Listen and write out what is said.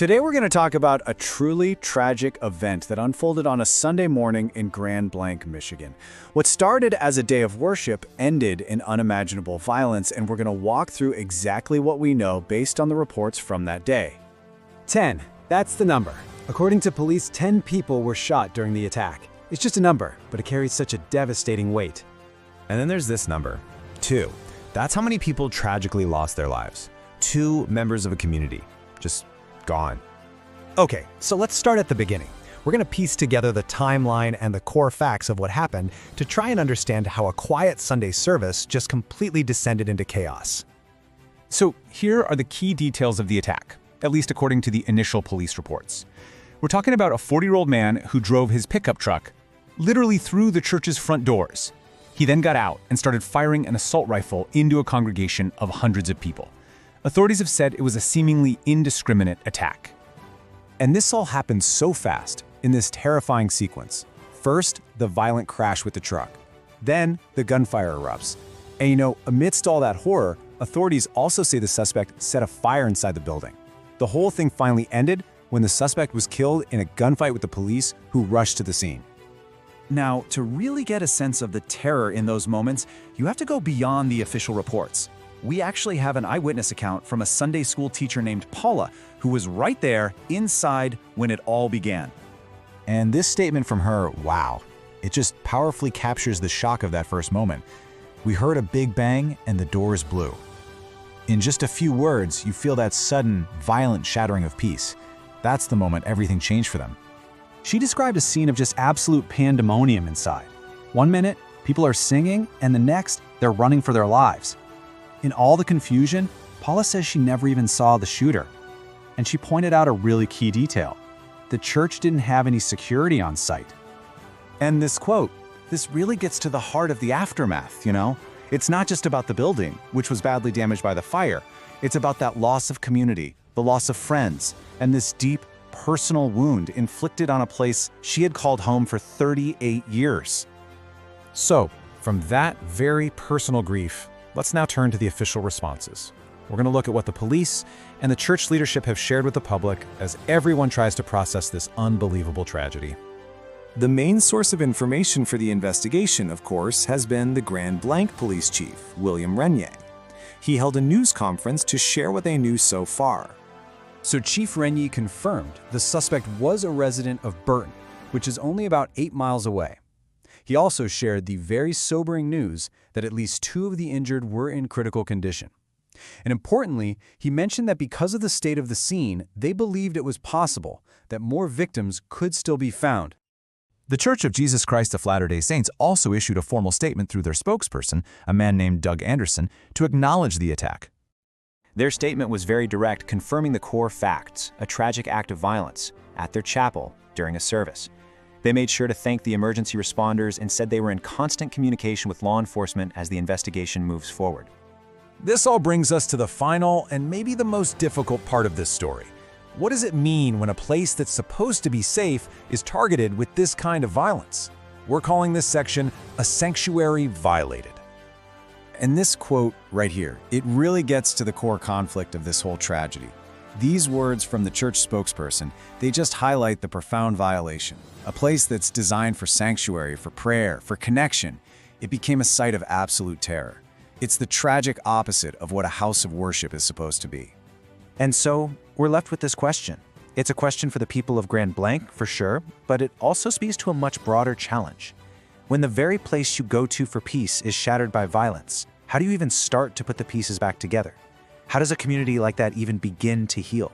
Today we're going to talk about a truly tragic event that unfolded on a Sunday morning in Grand Blanc, Michigan. What started as a day of worship ended in unimaginable violence, and we're going to walk through exactly what we know based on the reports from that day. 10. That's the number. According to police, 10 people were shot during the attack. It's just a number, but it carries such a devastating weight. And then there's this number, 2. That's how many people tragically lost their lives. 2 members of a community. Just gone. Okay, so let's start at the beginning. We're going to piece together the timeline and the core facts of what happened to try and understand how a quiet Sunday service just completely descended into chaos. So here are the key details of the attack, at least according to the initial police reports. We're talking about a 40-year-old man who drove his pickup truck literally through the church's front doors. He then got out and started firing an assault rifle into a congregation of hundreds of people. Authorities have said it was a seemingly indiscriminate attack. And this all happened so fast, in this terrifying sequence. First, the violent crash with the truck. Then, the gunfire erupts. And amidst all that horror, authorities also say the suspect set a fire inside the building. The whole thing finally ended when the suspect was killed in a gunfight with the police who rushed to the scene. Now, to really get a sense of the terror in those moments, you have to go beyond the official reports. We actually have an eyewitness account from a Sunday school teacher named Paula, who was right there inside when it all began. And this statement from her, wow, it just powerfully captures the shock of that first moment. We heard a big bang and the doors blew. In just a few words, you feel that sudden, violent shattering of peace. That's the moment everything changed for them. She described a scene of just absolute pandemonium inside. One minute, people are singing, and the next, they're running for their lives. In all the confusion, Paula says she never even saw the shooter. And she pointed out a really key detail. The church didn't have any security on site. And this quote, this really gets to the heart of the aftermath, It's not just about the building, which was badly damaged by the fire. It's about that loss of community, the loss of friends, and this deep, personal wound inflicted on a place she had called home for 38 years. So, from that very personal grief, let's now turn to the official responses. We're going to look at what the police and the church leadership have shared with the public as everyone tries to process this unbelievable tragedy. The main source of information for the investigation, of course, has been the Grand Blanc police chief, William Renier. He held a news conference to share what they knew so far. So Chief Renier confirmed the suspect was a resident of Burton, which is only about 8 miles away. He also shared the very sobering news that at least 2 of the injured were in critical condition. And importantly, he mentioned that because of the state of the scene, they believed it was possible that more victims could still be found. The Church of Jesus Christ of Latter-day Saints also issued a formal statement through their spokesperson, a man named Doug Anderson, to acknowledge the attack. Their statement was very direct, confirming the core facts, a tragic act of violence, at their chapel during a service. They made sure to thank the emergency responders and said they were in constant communication with law enforcement as the investigation moves forward. This all brings us to the final and maybe the most difficult part of this story. What does it mean when a place that's supposed to be safe is targeted with this kind of violence? We're calling this section a sanctuary violated. And this quote right here, it really gets to the core conflict of this whole tragedy. These words from the church spokesperson, they just highlight the profound violation. A place that's designed for sanctuary, for prayer, for connection, it became a site of absolute terror. It's the tragic opposite of what a house of worship is supposed to be. And so, we're left with this question. It's a question for the people of Grand Blanc, for sure, but it also speaks to a much broader challenge. When the very place you go to for peace is shattered by violence, how do you even start to put the pieces back together? How does a community like that even begin to heal?